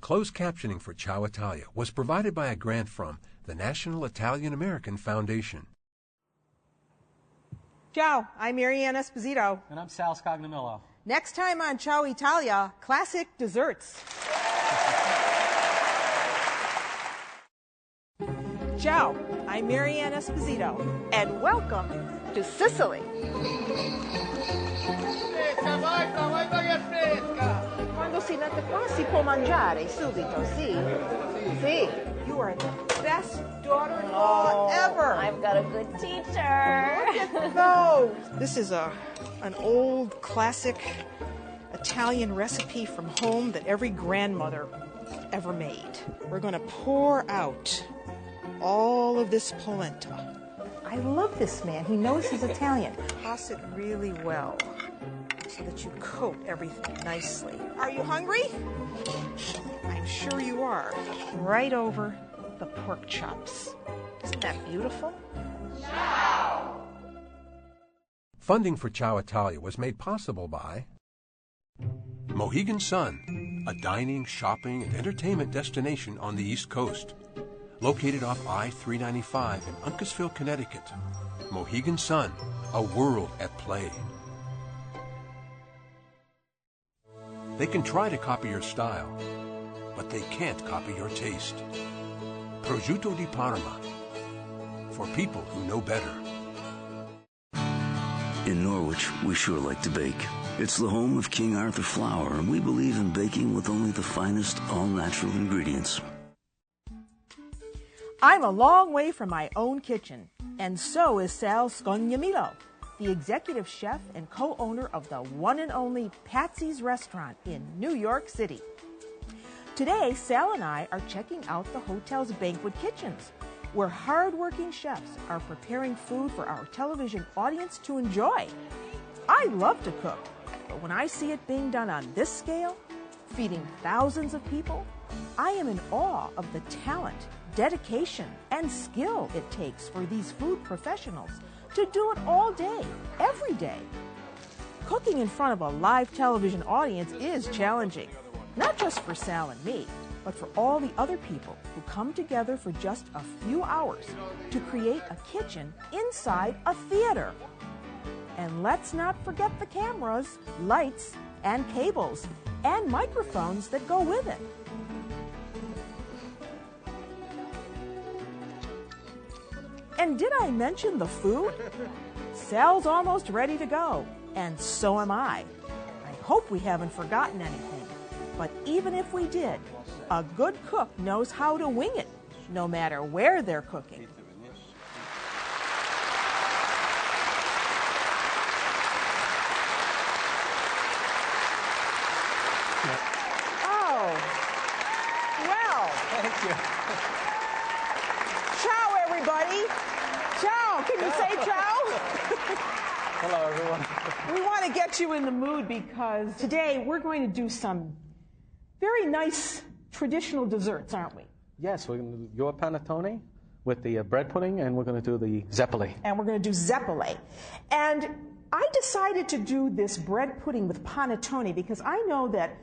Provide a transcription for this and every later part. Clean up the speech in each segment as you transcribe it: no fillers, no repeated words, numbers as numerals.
Closed captioning for Ciao Italia was provided by a grant from the National Italian American Foundation. Ciao, I'm Marianne Esposito. And I'm Sal Scognamillo. Next time on Ciao Italia, classic desserts. Ciao, I'm Marianne Esposito, and welcome to Sicily. Quando si mette qua si può mangiare subito, sì? Sì. You are the best daughter-in-law ever. I've got a good teacher. Look at those. This is an old classic Italian recipe from home that every grandmother ever made. We're going to pour out all of this polenta. I love this man. He knows he's Italian. Toss it really well so that you coat everything nicely. Are you hungry? I'm sure you are. Right over the pork chops. Isn't that beautiful? Ciao! Funding for Ciao Italia was made possible by Mohegan Sun, a dining, shopping, and entertainment destination on the East Coast. Located off I-395 in Uncasville, Connecticut. Mohegan Sun, a world at play. They can try to copy your style, but they can't copy your taste. Prosciutto di Parma, for people who know better. In Norwich, we sure like to bake. It's the home of King Arthur flour, and we believe in baking with only the finest, all-natural ingredients. I'm a long way from my own kitchen, and so is Sal Scognamillo, the executive chef and co-owner of the one and only Patsy's Restaurant in New York City. Today, Sal and I are checking out the hotel's banquet kitchens, where hard-working chefs are preparing food for our television audience to enjoy. I love to cook, but when I see it being done on this scale, feeding thousands of people, I am in awe of the talent, dedication, and skill it takes for these food professionals to do it all day, every day. Cooking in front of a live television audience is challenging, not just for Sal and me, but for all the other people who come together for just a few hours to create a kitchen inside a theater. And let's not forget the cameras, lights, and cables, and microphones that go with it. And did I mention the food? Sal's almost ready to go, and so am I. I hope we haven't forgotten anything. But even if we did, a good cook knows how to wing it, no matter where they're cooking. Oh, well. Thank you. Ciao, everybody. Ciao. Can you say ciao? Hello, everyone. We want to get you in the mood because today we're going to do some very nice traditional desserts, aren't we? Yes, we're going to do your panettone with the bread pudding, and we're going to do the Zeppeli. And we're going to do Zeppeli. And I decided to do this bread pudding with panettone because I know that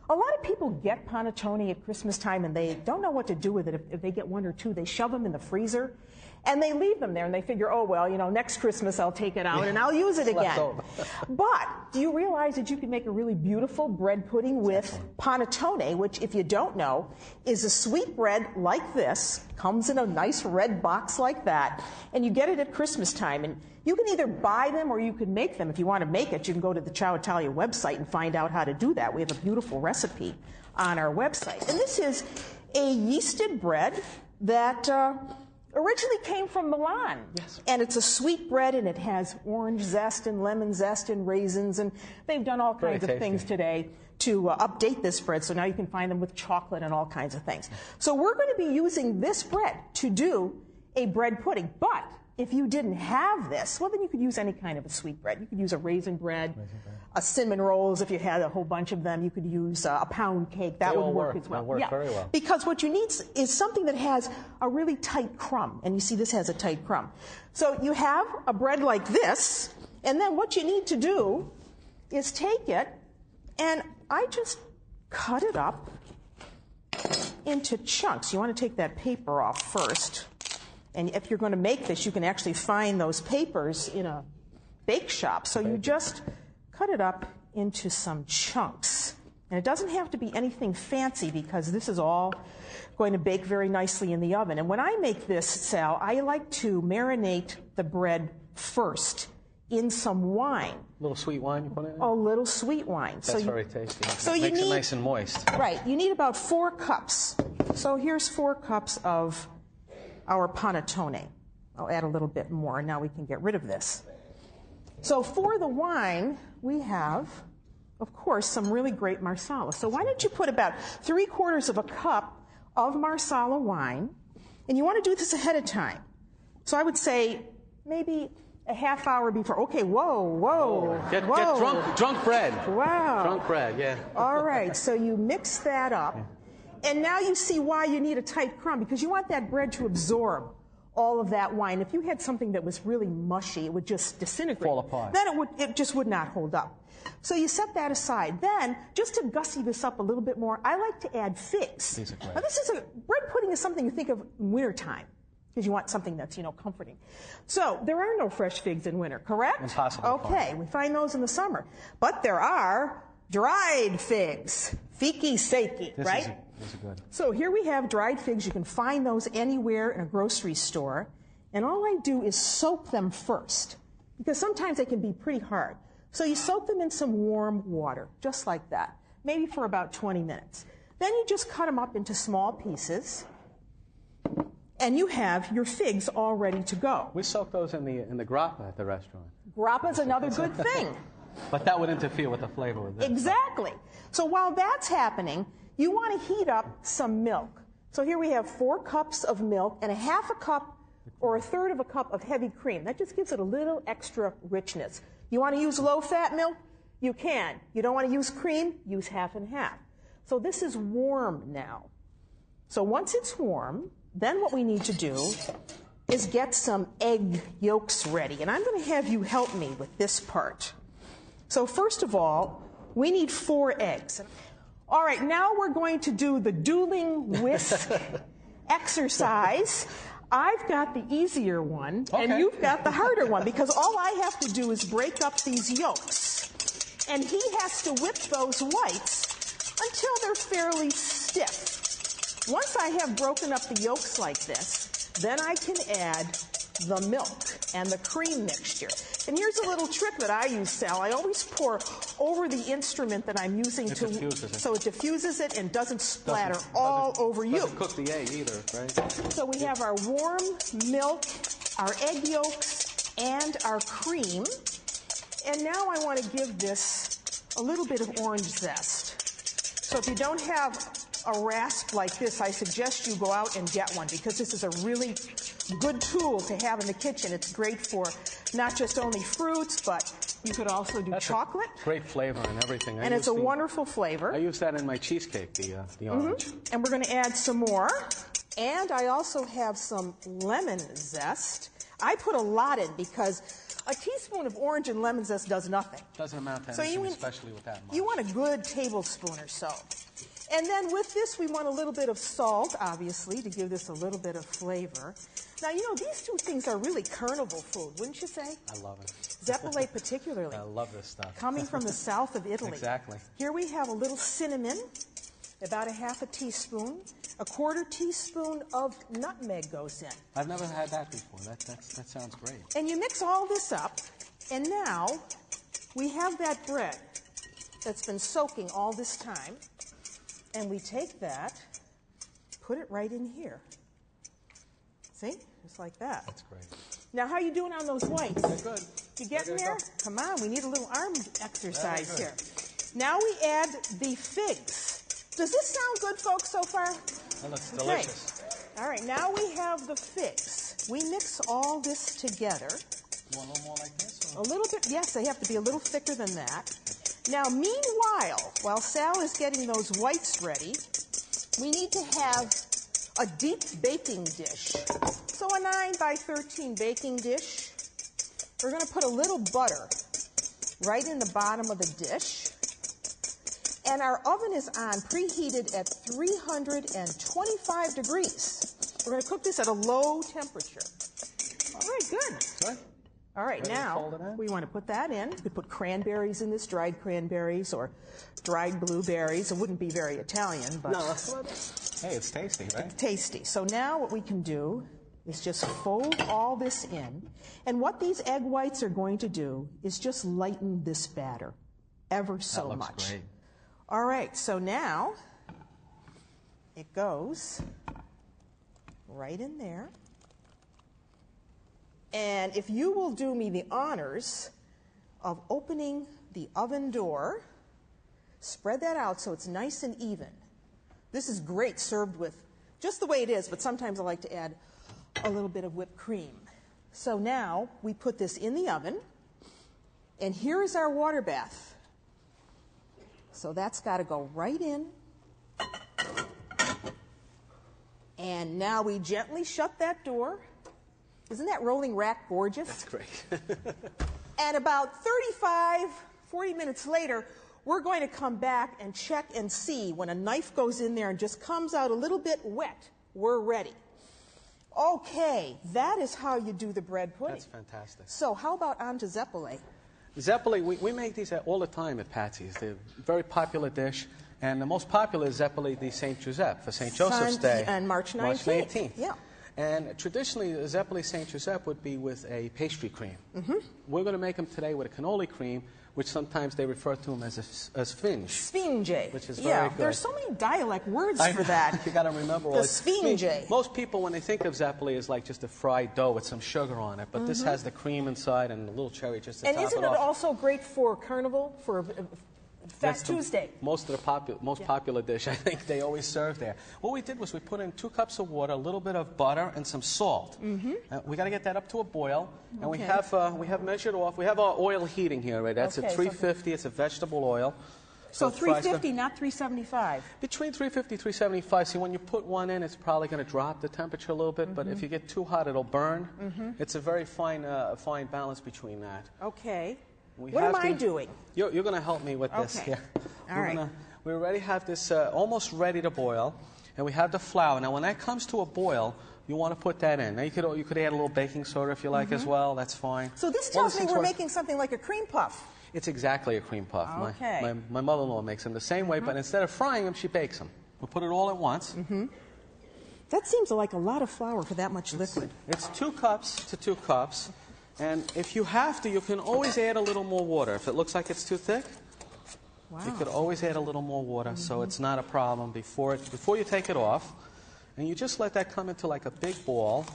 a lot of people get panettone at Christmas time and they don't know what to do with it. If they get one or two, they shove them in the freezer and they leave them there and they figure, oh, well, you know, next Christmas I'll take it out and I'll use it again. But do you realize that you can make a really beautiful bread pudding with panettone, which, if you don't know, is a sweet bread like this, comes in a nice red box like that, and you get it at Christmas time. And you can either buy them or you can make them. If you want to make it, you can go to the Ciao Italia website and find out how to do that. We have a beautiful recipe on our website. And this is a yeasted bread that originally came from Milan. Yes. And it's a sweet bread, and it has orange zest and lemon zest and raisins, and they've done all kinds of things today to update this bread, so now you can find them with chocolate and all kinds of things. So we're going to be using this bread to do a bread pudding, but if you didn't have this, well, then you could use any kind of a sweet bread. You could use a raisin bread, a cinnamon rolls if you had a whole bunch of them. You could use a pound cake. That would work as well. They work very well. Because what you need is something that has a really tight crumb. And you see this has a tight crumb. So you have a bread like this, and then what you need to do is take it, and I just cut it up into chunks. You want to take that paper off first. And if you're going to make this, you can actually find those papers in a bake shop. So you just cut it up into some chunks. And it doesn't have to be anything fancy because this is all going to bake very nicely in the oven. And when I make this, Sal, I like to marinate the bread first in some wine. A little sweet wine you put in it? A little sweet wine. That's very tasty. So it you makes need, it nice and moist. Right. You need about 4 cups. So here's 4 cups of our panettone. I'll add a little bit more, and now we can get rid of this. So for the wine, we have, of course, some really great Marsala. So why don't you put about 3/4 of a cup of Marsala wine, and you want to do this ahead of time. So I would say maybe a half hour before. Okay, whoa. Get drunk bread. Wow. Drunk bread, yeah. All right, so you mix that up. And now you see why you need a tight crumb, because you want that bread to absorb all of that wine. If you had something that was really mushy, it would just disintegrate. Fall apart. Then it just would not hold up. So you set that aside. Then, just to gussy this up a little bit more, I like to add figs. These are great. Now, bread pudding is something you think of in wintertime, because you want something that's, comforting. So there are no fresh figs in winter, correct? Impossible. Okay, we find those in the summer. But there are dried figs. Fiki seki, right? These are good. So here we have dried figs. You can find those anywhere in a grocery store. And all I do is soak them first, because sometimes they can be pretty hard. So you soak them in some warm water, just like that, maybe for about 20 minutes. Then you just cut them up into small pieces, and you have your figs all ready to go. We soak those in the grappa at the restaurant. Grappa's another good thing. But that would interfere with the flavor of this. Exactly. So while that's happening, you want to heat up some milk. So here we have 4 cups of milk and a 1/2 cup or 1/3 of a cup of heavy cream. That just gives it a little extra richness. You want to use low-fat milk? You can. You don't want to use cream? Use 1/2 and 1/2. So this is warm now. So once it's warm, then what we need to do is get some egg yolks ready. And I'm going to have you help me with this part. So first of all, we need 4 eggs. All right, now we're going to do the dueling whisk exercise. I've got the easier one, and you've got the harder one, because all I have to do is break up these yolks. And he has to whip those whites until they're fairly stiff. Once I have broken up the yolks like this, then I can add the milk and the cream mixture. And here's a little trick that I use, Sal. I always pour over the instrument that I'm using so it diffuses it and doesn't splatter all over you. Doesn't cook the egg either, right? So we have our warm milk, our egg yolks, and our cream. And now I want to give this a little bit of orange zest. So if you don't have a rasp like this, I suggest you go out and get one, because this is a really good tool to have in the kitchen. It's great for not just only fruits, but you could also do chocolate. Great flavor and everything. And it's a wonderful flavor. I use that in my cheesecake, the orange. And we're going to add some more. And I also have some lemon zest. I put a lot in because a teaspoon of orange and lemon zest does nothing. Doesn't amount to anything, especially with that much. You want a good tablespoon or so. And then with this, we want a little bit of salt, obviously, to give this a little bit of flavor. Now, these 2 things are really carnival food, wouldn't you say? I love it. Zeppeli particularly. I love this stuff. Coming from the south of Italy. Exactly. Here we have a little cinnamon, about a 1/2 teaspoon. A 1/4 teaspoon of nutmeg goes in. I've never had that before. That sounds great. And you mix all this up, and now we have that bread that's been soaking all this time. And we take that, put it right in here. See? Just like that. That's great. Now, how are you doing on those whites? They're good. You getting there? Come on, we need a little arm exercise here. Now we add the figs. Does this sound good, folks, so far? That looks delicious. All right, now we have the figs. We mix all this together. You want a little more like this? A little bit, yes, they have to be a little thicker than that. Now, meanwhile, while Sal is getting those whites ready, we need to have a deep baking dish. So a 9 by 13 baking dish. We're going to put a little butter right in the bottom of the dish. And our oven is on, preheated at 325 degrees. We're going to cook this at a low temperature. All right, good. Sorry? All right, Ready to fold it now in? we want to put that in. You could put cranberries in this, dried cranberries or dried blueberries. It wouldn't be very Italian, but No. Hey, it's tasty, right? tasty. So now what we can do is just fold all this in. And what these egg whites are going to do is just lighten this batter ever so That looks much. great. All right, so now it goes right in there. And if you will do me the honors of opening the oven door, spread that out so it's nice and even. This is great served with just the way it is, but sometimes I like to add a little bit of whipped cream. So now we put this in the oven, and here is our water bath. So that's got to go right in. And now we gently shut that door. Isn't that rolling rack gorgeous? That's great. And about 40 minutes later, we're going to come back and check and see when a knife goes in there and just comes out a little bit wet, we're ready. Okay, that is how you do the bread pudding. That's fantastic. So how about on to Zeppeli? Zeppeli, we make these all the time at Patsy's. They're a very popular dish. And the most popular is Zeppeli di St. Giuseppe for St. Joseph's Day. And March 19th. March 19th. Yeah. And traditionally, the Zeppeli St. Giuseppe would be with a pastry cream. Mm-hmm. We're going to make them today with a cannoli cream, which sometimes they refer to them as sfinge. Sfinge. Which is very good. There's so many dialect words for that. You got to remember all The this. sfinge. Most people, when they think of Zeppeli, is like just a fried dough with some sugar on it. But this has the cream inside and a little cherry just to top it off. And isn't it also great for Carnival, for Fat Tuesday? Most popular dish, I think, they always serve there. What we did was we put in 2 cups of water, a little bit of butter, and some salt. Mm-hmm. We got to get that up to a boil, and we have measured off. We have our oil heating here, right? That's at 350. It's a vegetable oil. So 350, not 375. Between 350 and 375. See, when you put one in, it's probably going to drop the temperature a little bit. But if you get too hot, it'll burn. It's a very fine balance between that. Okay. What am I doing? You're going to help me with this here. All right. We already have this almost ready to boil, and we have the flour. Now, when that comes to a boil, you want to put that in. Now, you could add a little baking soda if you like as well. That's fine. So this tells me we're making something like a cream puff. It's exactly a cream puff. Okay. My mother-in-law makes them the same way, but instead of frying them, she bakes them. We'll put it all at once. That seems like a lot of flour for that much liquid. It's 2 cups to 2 cups. And if you have to, you can always add a little more water. If it looks like it's too thick, you could always add a little more water, so it's not a problem before you take it off. And you just let that come into like a big ball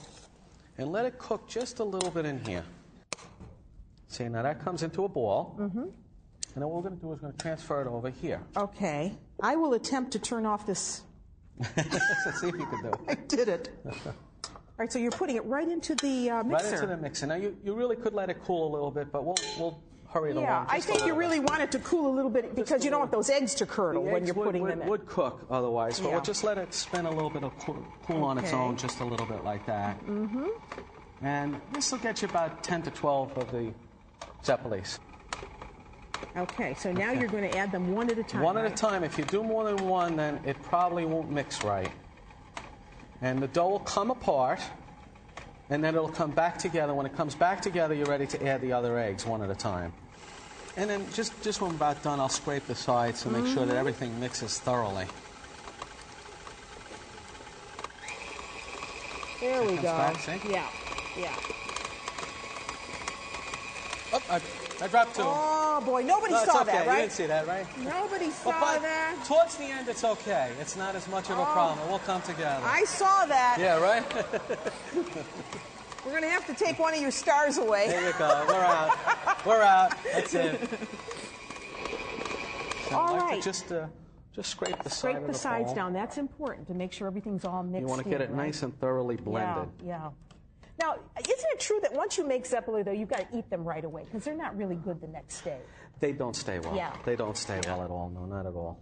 and let it cook just a little bit in here. See, now that comes into a ball. And then what we're going to do is we're going to transfer it over here. Okay. I will attempt to turn off this. Let's see if you can do it. I did it. All right, so you're putting it right into the mixer. Right into the mixer. Now, you really could let it cool a little bit, but we'll hurry it along. Yeah, I think you really want it to cool a little bit because you don't want those eggs to curdle when you're putting them in. It would cook otherwise, but we'll just let it spin a little bit of cool on its own, just a little bit like that. And this will get you about 10 to 12 of the Zeppelis. Okay, so now you're going to add them one at a time. One at a time. If you do more than one, then it probably won't mix right. And the dough will come apart, and then it'll come back together. When it comes back together, you're ready to add the other eggs one at a time. And then just when I'm about done, I'll scrape the sides to make sure that everything mixes thoroughly. There we go. Back, see? Yeah. Oh, I dropped 2. Oh, boy, nobody No, saw it's okay. that, right? You didn't see that, right? Nobody saw But that. towards the end, it's okay. It's not as much of a problem. It will come together. I saw that. Yeah, right? We're going to have to take one of your stars away. There you go. We're out. We're out. That's it. So All I like right. to just scrape the Scrape side of the the sides bowl. down. That's important to make sure everything's all mixed in. You want to get it nice and thoroughly blended. Yeah. Now, isn't it true that once you make Zeppeli, though, you've got to eat them right away because they're not really good the next day? They don't stay well. Yeah. They don't stay well at all. No, not at all.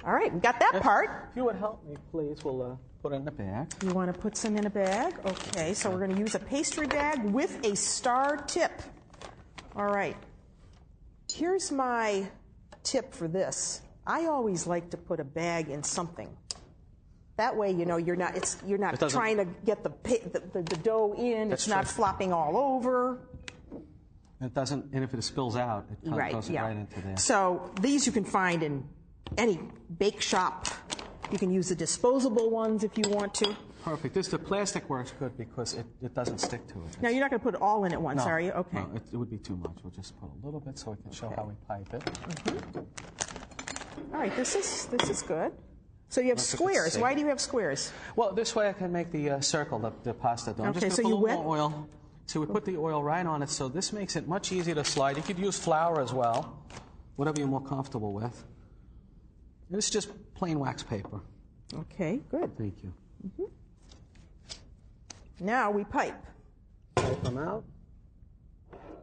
All right, we got that part. If you would help me, please, we'll put it in the bag. You want to put some in a bag? Okay, so we're going to use a pastry bag with a star tip. All right. Here's my tip for this. I always like to put a bag in something. That way, you know, you're not trying to get the dough in. That's it's not true. flopping all over. It doesn't, and if it spills out, it goes right into there. So these you can find in any bake shop. You can use the disposable ones if you want to. Perfect. The plastic works good because it doesn't stick to it. Now, you're not going to put it all in at once, No, are you? Okay. No, it would be too much. We'll just put a little bit so we can show how we pipe it. All right, this is good. So you have squares. Why do you have squares? Well, this way I can make the circle, the pasta dough. I'm Okay, just so going to you put a little wet? more oil. So we put the oil right on it, so this makes it much easier to slide. You could use flour as well, whatever you're more comfortable with. And it's just plain wax paper. Okay, good. Thank you. Now we pipe. Pipe them out.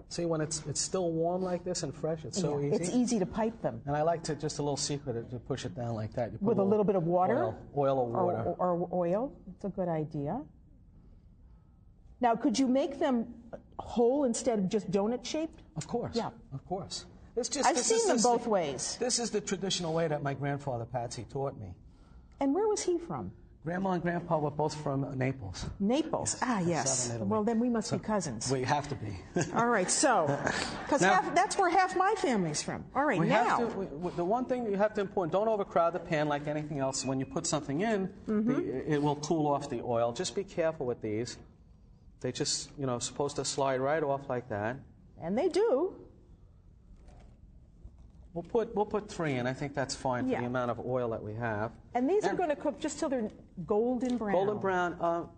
See, when it's still warm like this and fresh, it's so easy. It's easy to pipe them. And I like to, just a little secret, to push it down like that. You put With a little bit of water? Oil or water. Or oil. It's a good idea. Now, could you make them whole instead of just donut shaped? Of course. Yeah. Of course. It's just, I've seen them both ways. This is the traditional way that my grandfather, Patsy, taught me. And where was he from? Grandma and Grandpa were both from Naples. Naples. Yes. Southern Italy. Well, then we must be cousins. We have to be. All right, so, because that's where half my family's from. All right, now. The one thing that you have to important, don't overcrowd the pan like anything else. When you put something in, it will cool off the oil. Just be careful with these. They just, supposed to slide right off like that. And they do. We'll put 3 in. I think that's fine for the amount of oil that we have. And these are going to cook just till they're golden brown. Golden brown.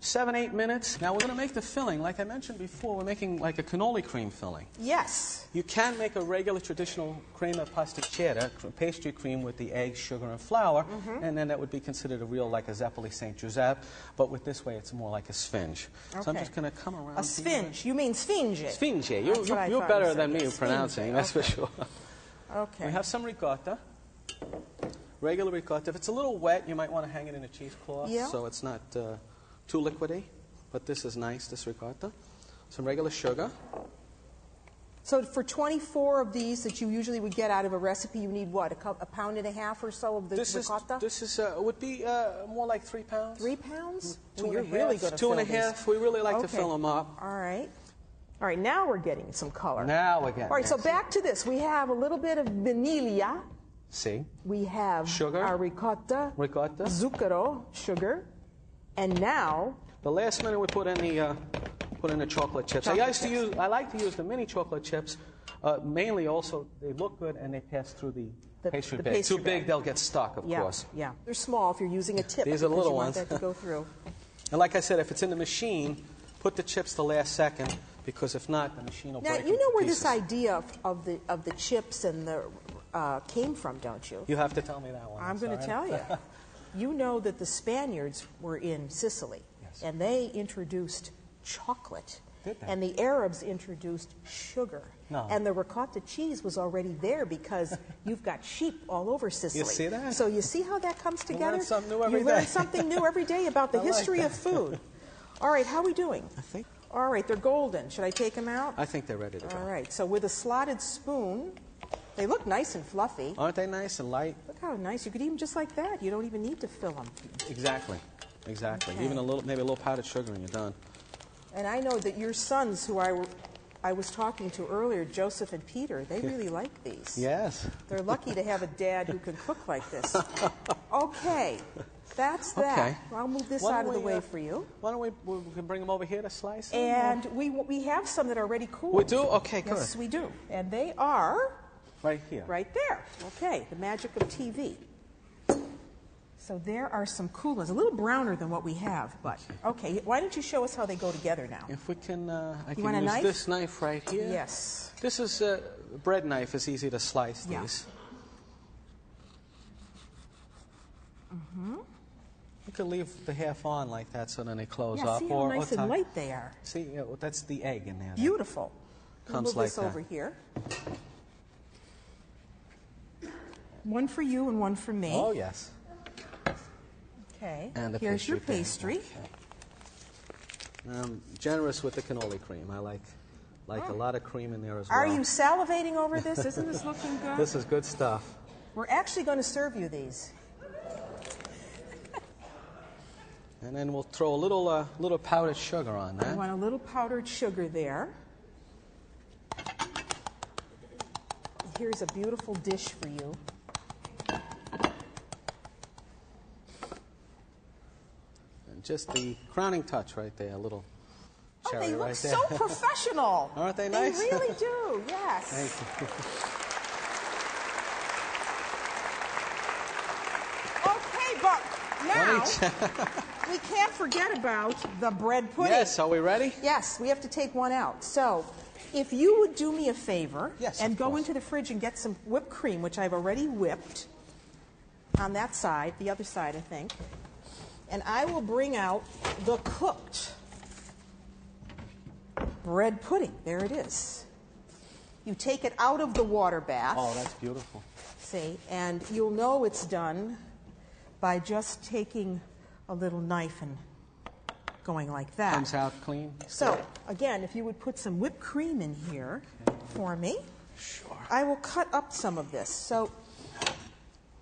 7-8 minutes. Now we're going to make the filling. Like I mentioned before, we're making like a cannoli cream filling. Yes. You can make a regular traditional crema pasticcera, pastry cream with the eggs, sugar, and flour, and then that would be considered a real, like a Zeppeli St. Giuseppe. But with this way, it's more like a sphinge. Okay. So I'm just going to come around. A sphinge. You mean sphinge? Sphinge. You're better than me pronouncing, that's for sure. Okay. We have some ricotta, regular ricotta. If it's a little wet, you might want to hang it in a cheesecloth so it's not too liquidy. But this is nice, this ricotta. Some regular sugar. So for 24 of these that you usually would get out of a recipe, you need what, a pound and a half or so of the ricotta? This would be more like 3 pounds. 3 pounds? Two You're and a really half, going to two fill and a half. We really like to fill them up. All right. All right, now we're getting some color. Now we're getting All right, so back to this. We have a little bit of vanilla. See? We have Sugar. our ricotta. Ricotta. Zucchero, sugar. And now... The last minute we put in the chocolate chips. I like to use the mini chocolate chips. Mainly also, they look good and they pass through the pastry bag. Too big, they'll get stuck, of course. Yeah, they're small if you're using a tip. These are little ones. ones. You want that to go through. And like I said, if it's in the machine, put the chips the last second, because if not, the machine will break Now, you know where pieces. this idea of the chips and the came from, don't you? You have to tell me that one. I'm going to tell you. You know that the Spaniards were in Sicily, and they introduced chocolate. Did they? And the Arabs introduced sugar. No. And the ricotta cheese was already there because you've got sheep all over Sicily. You see that? So you see how that comes together? learn something new every You learn day. something new every day about the I like history that. of food. All right, how are we doing? I think. All right, they're golden. Should I take them out? I think they're ready to go. All right, so with a slotted spoon, they look nice and fluffy. Aren't they nice and light? Look how nice. You could even just like that. You don't even need to fill them. Exactly. Exactly. Okay. Even maybe a little powdered sugar and you're done. And I know that your sons, who I was talking to earlier, Joseph and Peter, they really like these. Yes. They're lucky to have a dad who can cook like this. Okay, that's that. Okay. I'll move this Why don't out of the we, way for you. Why don't we can bring them over here to slice them? And we have some that are already cooled. We do? Okay, good. Yes, we do. And they are Right here. right there. Okay, the magic of TV. So there are some cool ones, a little browner than what we have, but okay. Why don't you show us how they go together now? If we can, I want a can use knife? this knife right here. Yes. This is a bread knife. It's easy to slice Yeah. these. You can leave the half on like that so then they close Yeah, up. see how nice and tie- light they are. See, that's the egg in there. Beautiful. Comes Move like this that. over here. One for you and one for me. Oh, yes. Okay. And the Here's your pastry pastry. Okay. I'm generous with the cannoli cream. I like a lot of cream in there as well. Are you salivating over this? Isn't this looking good? This is good stuff. We're actually going to serve you these. And then we'll throw a little powdered sugar on that. You want a little powdered sugar there. Here's a beautiful dish for you. And just the crowning touch right there, a little cherry they look right there. so professional. Aren't they nice? They really do, yes. Thank you. Okay, but now we can't forget about the bread pudding. Yes, are we ready? Yes, we have to take one out. So, if you would do me a favor and go into the fridge and get some whipped cream, which I've already whipped on that side, the other side, I think, and I will bring out the cooked bread pudding. There it is. You take it out of the water bath. Oh, that's beautiful. See, and you'll know it's done by just taking a little knife and going like that. Comes out clean. So, again, if you would put some whipped cream in here for me. Sure. I will cut up some of this. So,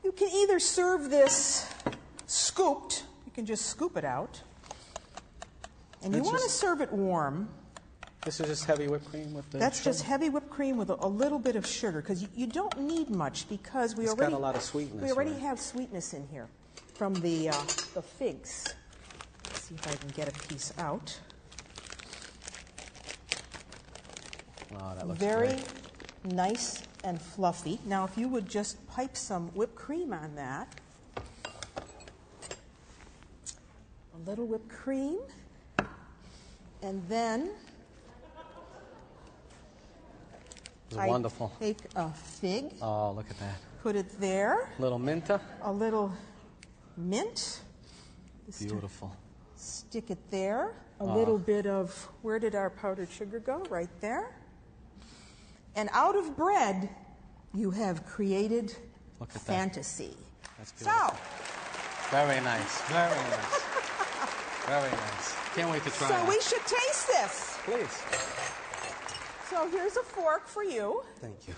you can either serve this scooped, you can just scoop it out, and you want to serve it warm. This is just heavy whipped cream with the That's sugar? just heavy whipped cream with a little bit of sugar, because you don't need much, because It's got a lot of sweetness. We already right? have sweetness in here from the figs. Let's see if I can get a piece out. Wow, that looks Very great. nice and fluffy. Now, if you would just pipe some whipped cream on that. A little whipped cream. And then It's wonderful. Take a fig. Oh, look at that. Put it there. Little minta. A little mint. Beautiful. Stick it there. A little bit of, where did our powdered sugar go? Right there. And out of bread, you have created Look at fantasy. That's beautiful. So, Very nice. Very nice. Very nice. Can't wait to try it. we should taste this. Please. So here's a fork for you. Thank you.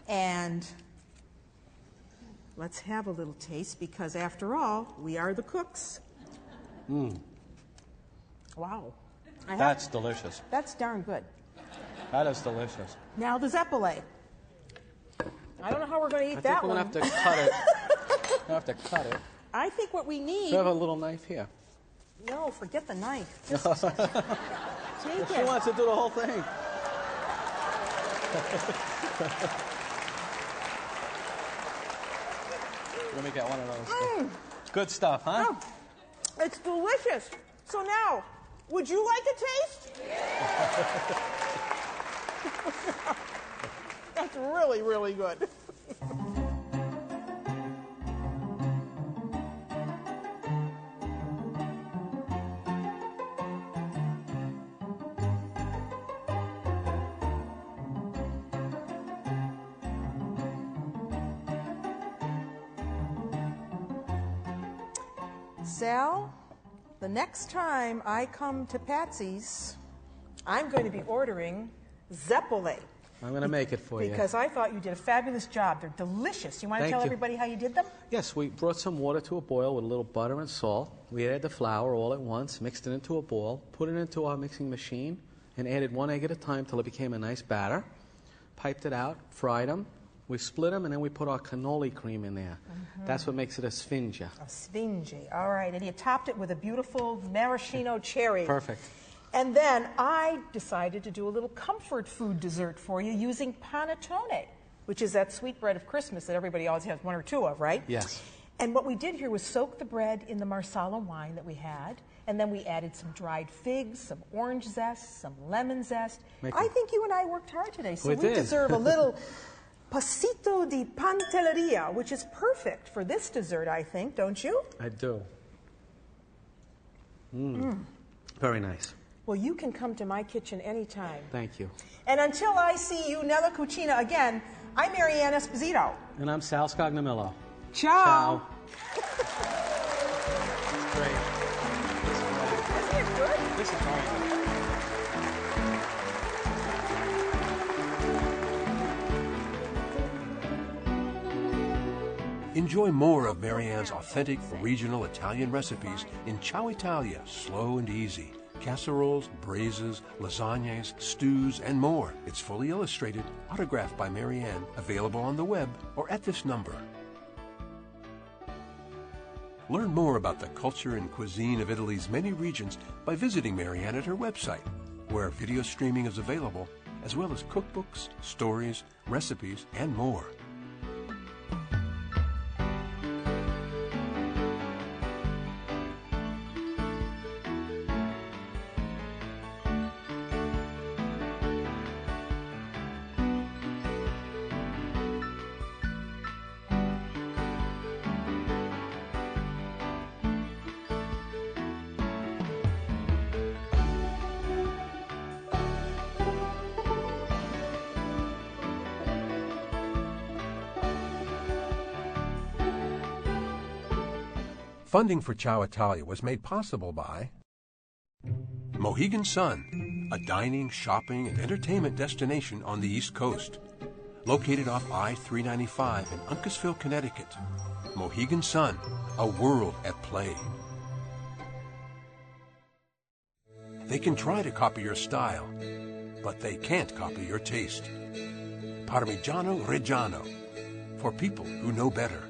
And let's have a little taste, because after all, we are the cooks. Wow. That's delicious. That's darn good. That is delicious. Now the Zeppeli. I don't know how we're going to eat I that think we're one. going to have to cut it. We're going to have to cut it. I think what we need... We have a little knife here. No, forget the knife. Just take She it. wants to do the whole thing. Let me get one of those. Good stuff, huh? Oh, it's delicious. So now, would you like a taste? That's really, really good. Sal, the next time I come to Patsy's, I'm going to be ordering Zeppeli. I'm going to make it for you. Because I thought you did a fabulous job. They're delicious. You want to Thank tell you. everybody how you did them? Yes, we brought some water to a boil with a little butter and salt. We added the flour all at once, mixed it into a bowl, put it into our mixing machine, and added one egg at a time till it became a nice batter. Piped it out, fried them. We split them, and then we put our cannoli cream in there. That's what makes it a sfinge. A sfinge. All right. And you topped it with a beautiful maraschino cherry. Perfect. And then I decided to do a little comfort food dessert for you using panettone, which is that sweet bread of Christmas that everybody always has one or two of, right? Yes. And what we did here was soak the bread in the Marsala wine that we had, and then we added some dried figs, some orange zest, some lemon zest. I think you and I worked hard today, so we did. deserve a little pasito di pantelleria, which is perfect for this dessert, I think, don't you? I do. Very nice. Well, you can come to my kitchen anytime. Thank you. And until I see you nella cucina again, I'm Marianne Esposito. And I'm Sal Scognamillo. Ciao. Great. Isn't it good? This is great. Enjoy more of Marianne's authentic regional Italian recipes in Ciao Italia, slow and easy. Casseroles, braises, lasagnas, stews, and more. It's fully illustrated, autographed by Marianne, available on the web or at this number. Learn more about the culture and cuisine of Italy's many regions by visiting Marianne at her website, where video streaming is available, as well as cookbooks, stories, recipes, and more. Funding for Ciao Italia was made possible by Mohegan Sun, a dining, shopping, and entertainment destination on the East Coast. Located off I-395 in Uncasville, Connecticut. Mohegan Sun, a world at play. They can try to copy your style, but they can't copy your taste. Parmigiano Reggiano, for people who know better.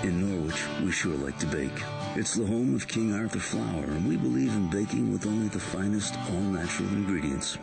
In Norwich, we sure like to bake. It's the home of King Arthur flour, and we believe in baking with only the finest all-natural ingredients.